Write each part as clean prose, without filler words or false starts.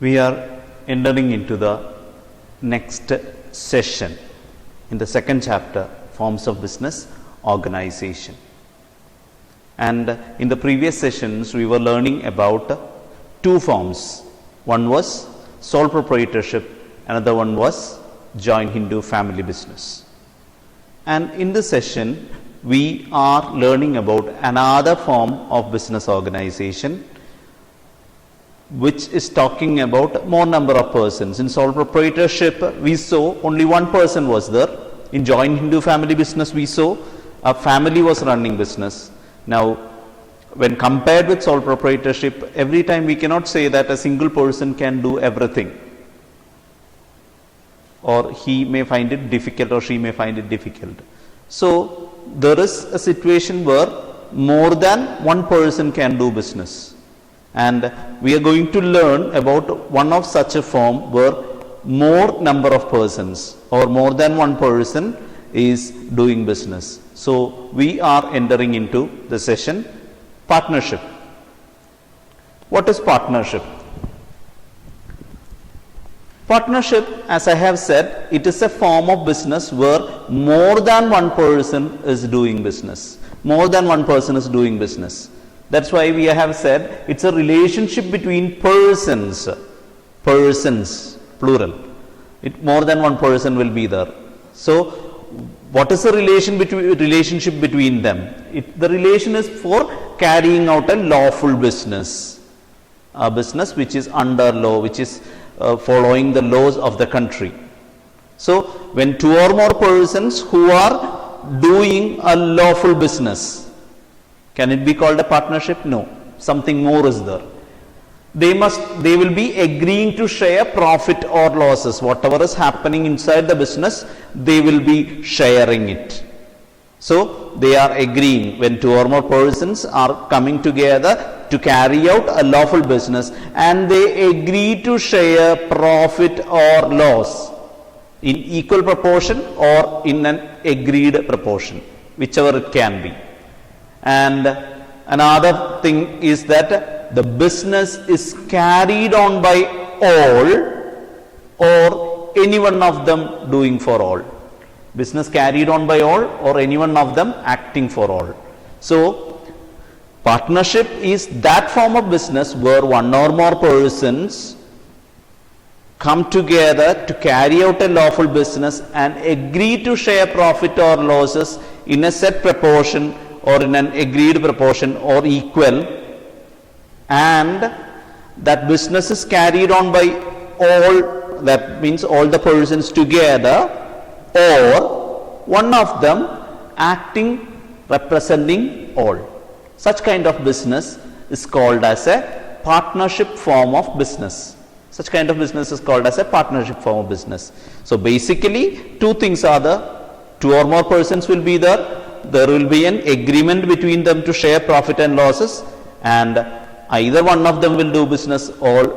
We are entering into the next session in the second chapter, Forms of Business Organization. And in the previous sessions, we were learning about two forms. One was sole proprietorship, another one was joint Hindu family business. And in this session, we are learning about another form of business organization, which is talking about more number of persons. In sole proprietorship, we saw only one person was there. In joint Hindu family business, we saw a family was running business. Now, when compared with sole proprietorship, every time we cannot say that a single person can do everything, or he may find it difficult or she may find it difficult. So, there is a situation where more than one person can do business. And we are going to learn about one of such a form where more number of persons or more than one person is doing business. So, we are entering into the session partnership. What is partnership? Partnership, as I have said, it is a form of business where more than one person is doing business. More than one person is doing business. That's why we have said it's a relationship between persons, plural. More than one person will be there. So, what is the relationship between them? The relation is for carrying out a lawful business, a business which is under law, which is following the laws of the country. So, when two or more persons who are doing a lawful business, can it be called a partnership? No. Something more is there. They will be agreeing to share profit or losses. Whatever is happening inside the business, they will be sharing it. So, they are agreeing when two or more persons are coming together to carry out a lawful business, and they agree to share profit or loss in equal proportion or in an agreed proportion, whichever it can be. And another thing is that the business is carried on by all or any one of them doing for all. Business carried on by all or any one of them acting for all. So, partnership is that form of business where one or more persons come together to carry out a lawful business and agree to share profit or losses in a set proportion or in an agreed proportion or equal, and that business is carried on by all, that means all the persons together, or one of them acting representing all. Such kind of business is called as a partnership form of business. Such kind of business is called as a partnership form of business. So, basically two things are there. Two or more persons will be there. There will be an agreement between them to share profit and losses, and either one of them will do business or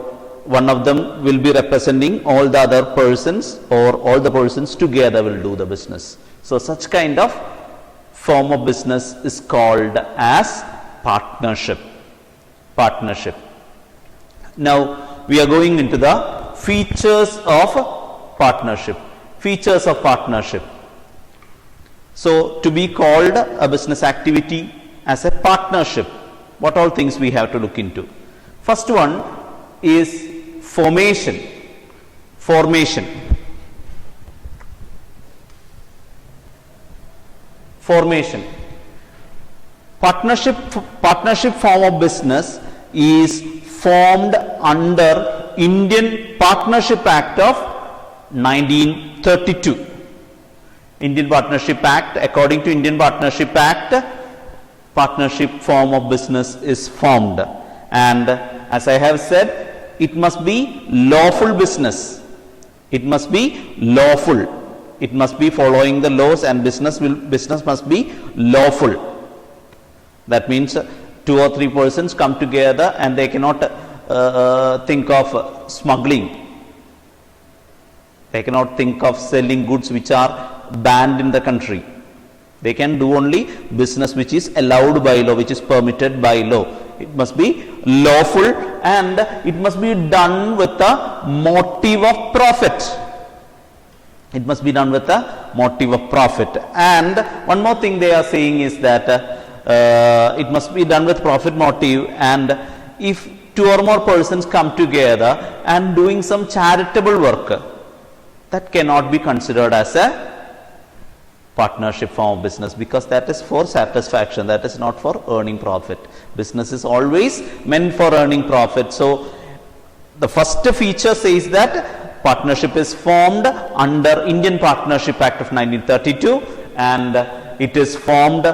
one of them will be representing all the other persons, or all the persons together will do the business. So, such kind of form of business is called as partnership. Partnership. Now, we are going into the features of partnership. Features of partnership. So, to be called a business activity as a partnership, what all things we have to look into? First one is formation. Formation. Formation. Partnership form of business is formed under Indian Partnership Act of 1932. Indian Partnership Act, according to Indian Partnership Act, partnership form of business is formed, and as I have said, it must be lawful business. It must be lawful. It must be following the laws, and business must be lawful. That means two or three persons come together and they cannot think of smuggling. They cannot think of selling goods which are banned in the country. They can do only business which is allowed by law, which is permitted by law. It must be lawful and it must be done with a motive of profit. It must be done with a motive of profit. And one more thing they are saying is that it must be done with profit motive, and if two or more persons come together and doing some charitable work, that cannot be considered as a partnership form of business, because that is for satisfaction, that is not for earning profit. Business is always meant for earning profit. So the first feature says that partnership is formed under Indian Partnership Act of 1932, and it is formed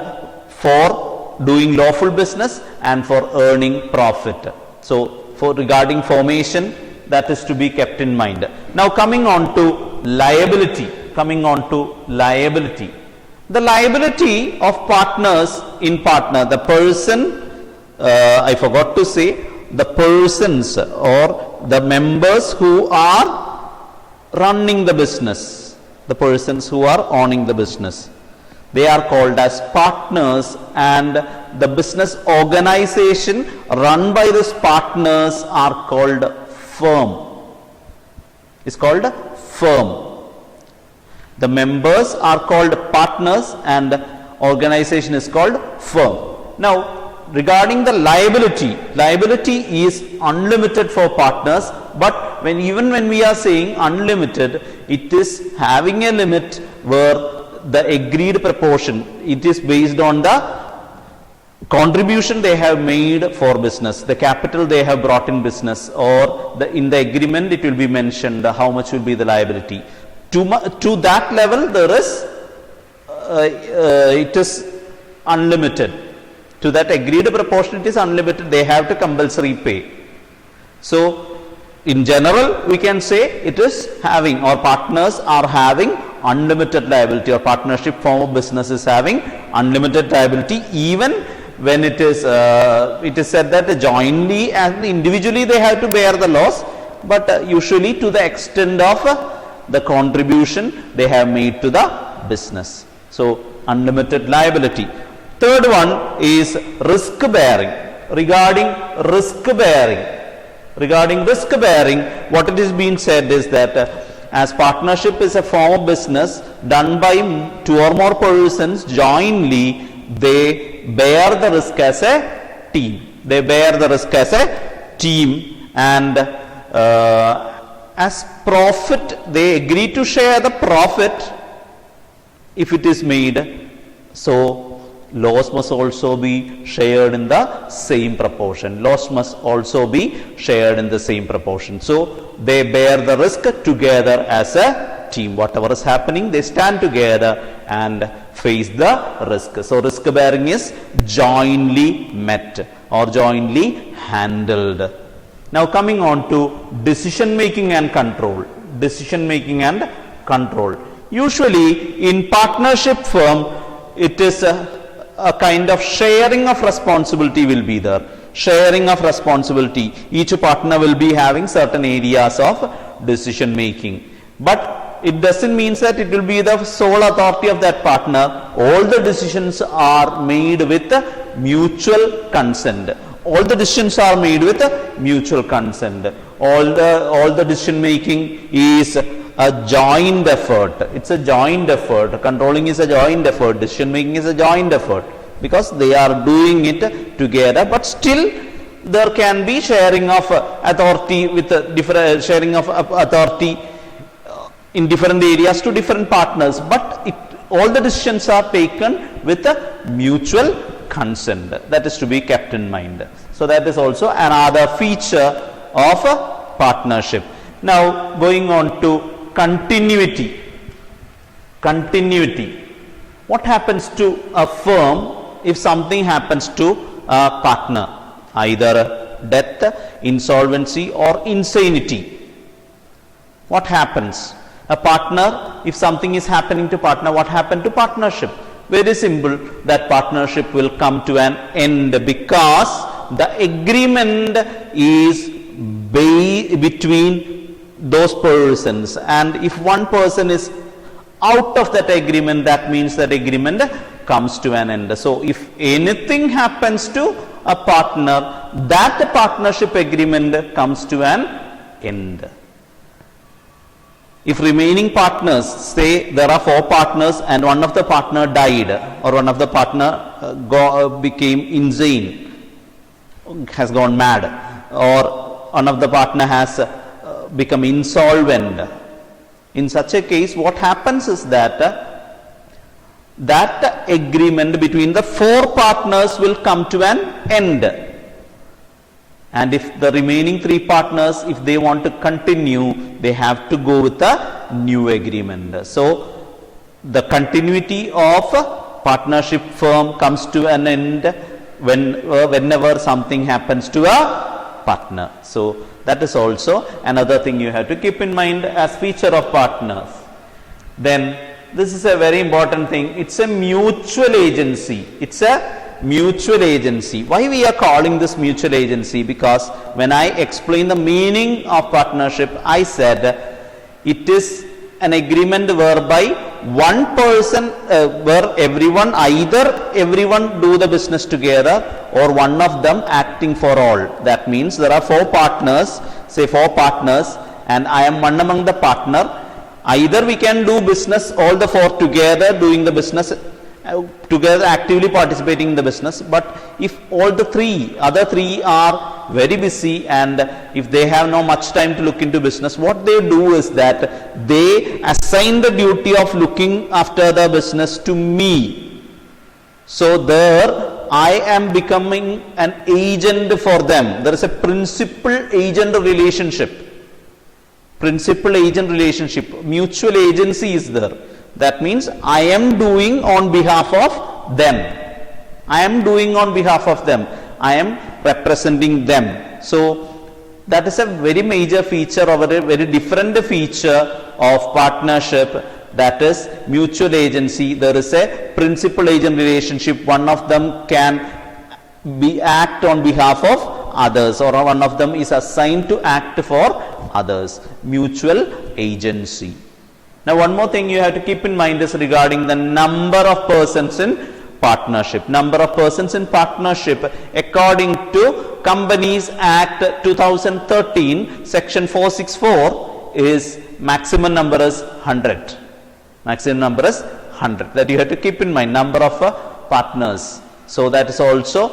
for doing lawful business and for earning profit. So for regarding formation, that is to be kept in mind. Now coming on to liability, the liability of partners in partner, the person, I forgot to say, the persons or the members who are running the business, the persons who are owning the business, they are called as partners, and the business organization run by these partners are called firm. It's called firm. The members are called partners and organization is called firm. Now regarding the liability, liability is unlimited for partners, but even when we are saying unlimited, it is having a limit where the agreed proportion, it is based on the contribution they have made for business, the capital they have brought in business, or in the agreement it will be mentioned how much will be the liability. To that level there is it is unlimited. To that agreed proportion it is unlimited, they have to compulsory pay. So in general we can say it is having, or partners are having unlimited liability, or partnership form of business is having unlimited liability, even when it is said that jointly and individually they have to bear the loss, but usually to the extent of the contribution they have made to the business. So unlimited liability. Third one is risk bearing. Regarding risk bearing, what it is being said is that as partnership is a form of business done by two or more persons jointly, they bear the risk as a team. And as profit, they agree to share the profit if it is made. So loss must also be shared in the same proportion. So they bear the risk together as a team. Whatever is happening, they stand together and face the risk. So risk bearing is jointly met or jointly handled. Now coming on to decision making and control. Usually in partnership firm, it is a kind of sharing of responsibility will be there. Each partner will be having certain areas of decision making, but it doesn't mean that it will be the sole authority of that partner. All the decisions are made with mutual consent. All the decision making is a joint effort. It's a joint effort. Controlling is a joint effort. Decision making is a joint effort, because they are doing it together. But still, there can be sharing of authority with authority in different areas to different partners. But all the decisions are taken with a mutual consent. That is to be kept in mind. So that is also another feature of a partnership. Now going on to continuity. What happens to a firm if something happens to a partner? Either death, insolvency or insanity. What happens? A partner, if something is happening to partner, what happened to partnership? Very simple, that partnership will come to an end, because the agreement is between those persons, and if one person is out of that agreement, that means that agreement comes to an end. So if anything happens to a a partner, that partnership agreement comes to an end. If remaining partners, say there are 4 partners and one of the partner died, or one of the partner became insane, has gone mad, or one of the partner has become insolvent. In such a case, what happens is that that agreement between the 4 partners will come to an end. And if the remaining 3 partners, if they want to continue, they have to go with a new agreement. So the continuity of partnership firm comes to an end whenever something happens to a partner. So that is also another thing you have to keep in mind as feature of partners. Then this is a very important thing. It's a mutual agency. It's a mutual agency. Why we are calling this mutual agency? Because when I explain the meaning of partnership, I said it is an agreement whereby one person, where either everyone do the business together, or one of them acting for all. That means there are 4 partners, say 4 partners, and I am one among the partner. Either we can do business all the 4 together, doing the business together, actively participating in the business. But if all the other three are very busy, and if they have not much time to look into business, what they do is that they assign the duty of looking after the business to me. So there I am becoming an agent for them. There is a principal-agent relationship. Principal-agent relationship. Mutual agency is there. That means I am doing on behalf of them. I am doing on behalf of them. I am representing them. So that is a very major feature, or a very different feature of partnership. That is mutual agency. There is a principal-agent relationship. One of them can act on behalf of others, or one of them is assigned to act for others. Mutual agency. Now one more thing you have to keep in mind is regarding the number of persons in partnership. Number of persons in partnership, according to Companies Act 2013, section 464, is maximum number is 100. Maximum number is 100. That you have to keep in mind, number of partners. So that also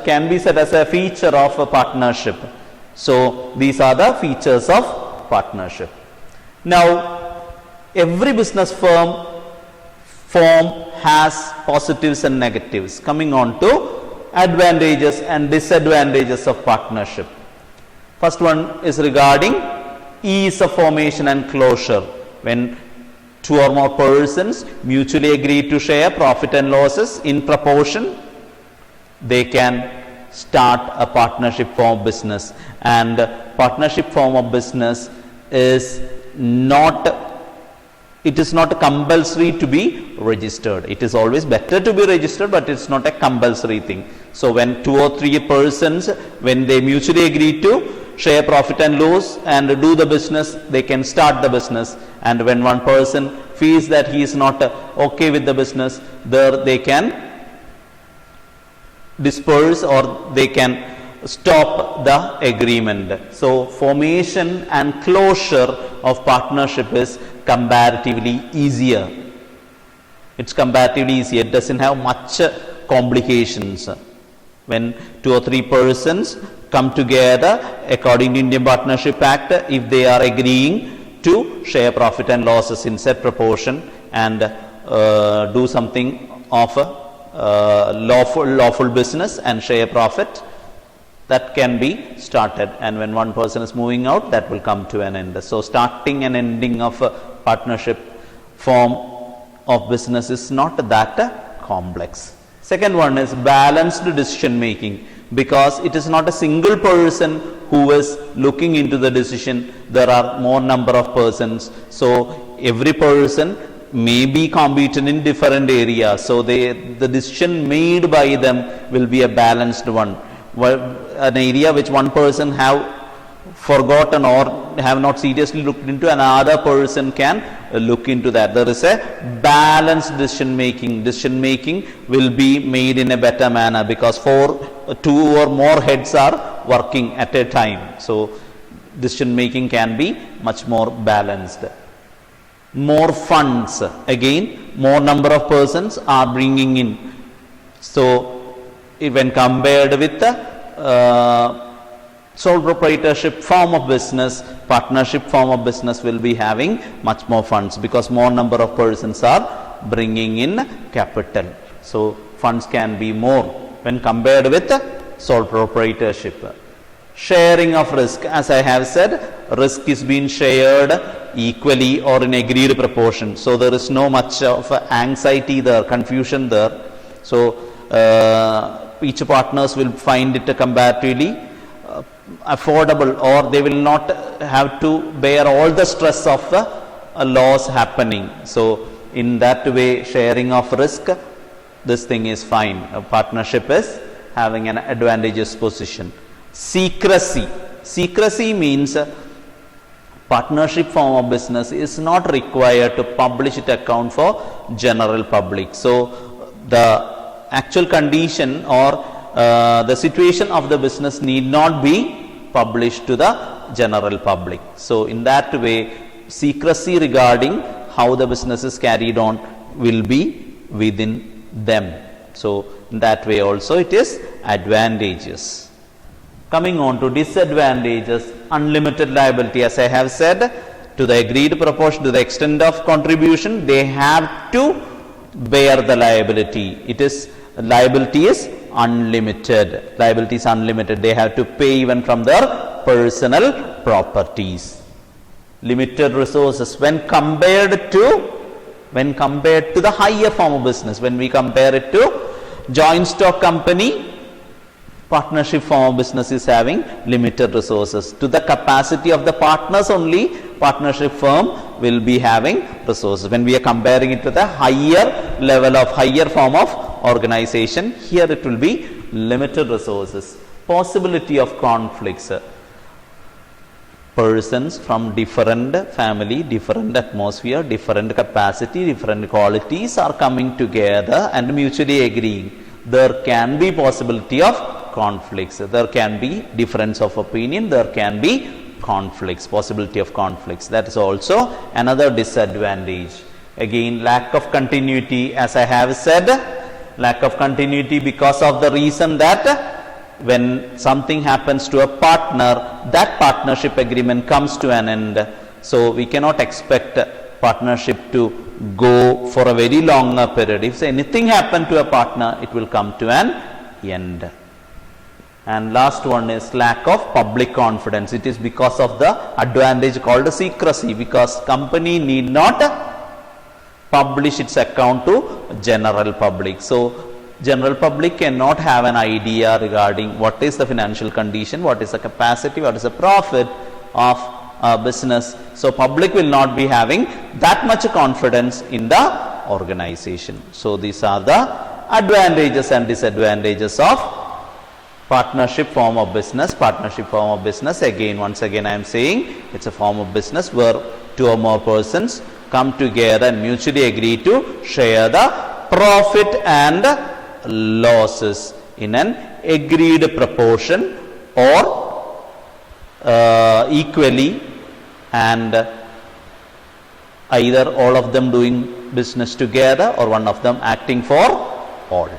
can be said as a feature of a partnership. So these are the features of partnership. Now every business form has positives and negatives. Coming on to advantages and disadvantages of partnership. First one is regarding ease of formation and closure. When 2 or more persons mutually agree to share profit and losses in proportion, they can start a partnership form of business. And partnership form of business is not compulsory to be registered. It is always better to be registered, but it's not a compulsory thing. So when 2 or 3 persons, when they mutually agree to share profit and loss and do the business, they can start the business. And when one person feels that he is not okay with the business, there they can disperse, or they can stop the agreement. So formation and closure of partnership is comparatively easier. It's comparatively easier. It doesn't have much complications. When 2 or 3 persons come together according to Indian Partnership Act, if they are agreeing to share profit and losses in set proportion and do something of lawful business and share profit, that can be started. And when one person is moving out, that will come to an end. So starting and ending of a partnership form of business is not that complex. Second one is balanced decision making, because it is not a single person who is looking into the decision. There are more number of persons. So every person may be competent in different areas. So the decision made by them will be a balanced one. An area which one person have forgotten or have not seriously looked into, another person can look into that. There is a balanced decision making. Decision making will be made in a better manner because two or more heads are working at a time. So decision making can be much more balanced. More funds, again more number of persons are bringing in. So when compared with the sole proprietorship form of business, partnership form of business will be having much more funds because more number of persons are bringing in capital. So funds can be more when compared with sole proprietorship. Sharing of risk, as I have said, risk is being shared equally or in agreed proportion. So there is no much of anxiety there, confusion there. So each partners will find it comparatively affordable, or they will not have to bear all the stress of a loss happening. So in that way, sharing of risk, this thing is fine. A partnership is having an advantageous position. Secrecy. Secrecy means partnership form of business is not required to publish its account for general public. So the actual condition or the situation of the business need not be published to the general public. So in that way, secrecy regarding how the business is carried on will be within them. So in that way also it is advantageous. Coming on to disadvantages, unlimited liability. As I have said, to the agreed proportion, to the extent of contribution, they have to bear the liability. Liability is unlimited. Liability is unlimited. They have to pay even from their personal properties. Limited resources when compared to the higher form of business. When we compare it to joint stock company, partnership form of business is having limited resources. To the capacity of the partners only, partnership firm will be having resources. When we are comparing it to the higher level of higher form of organization, here it will be limited resources. Possibility of conflicts. Persons from different family, different atmosphere, different capacity, different qualities are coming together and mutually agreeing. There can be possibility of conflicts. There can be difference of opinion. There can be conflicts, possibility of conflicts. That is also another disadvantage. Again, lack of continuity, as I have said, lack of continuity because of the reason that when something happens to a partner, that partnership agreement comes to an end. So we cannot expect partnership to go for a very longer period. If anything happened to a partner, it will come to an end. And last one is lack of public confidence. It is because of the advantage called secrecy, because company need not publish its account to general public. So general public cannot have an idea regarding what is the financial condition, what is the capacity, what is the profit of a business. So public will not be having that much confidence in the organization. So these are the advantages and disadvantages of partnership form of business. Partnership form of business, once again I am saying, it's a form of business where two or more persons come together and mutually agree to share the profit and losses in an agreed proportion or equally, and either all of them doing business together or one of them acting for all.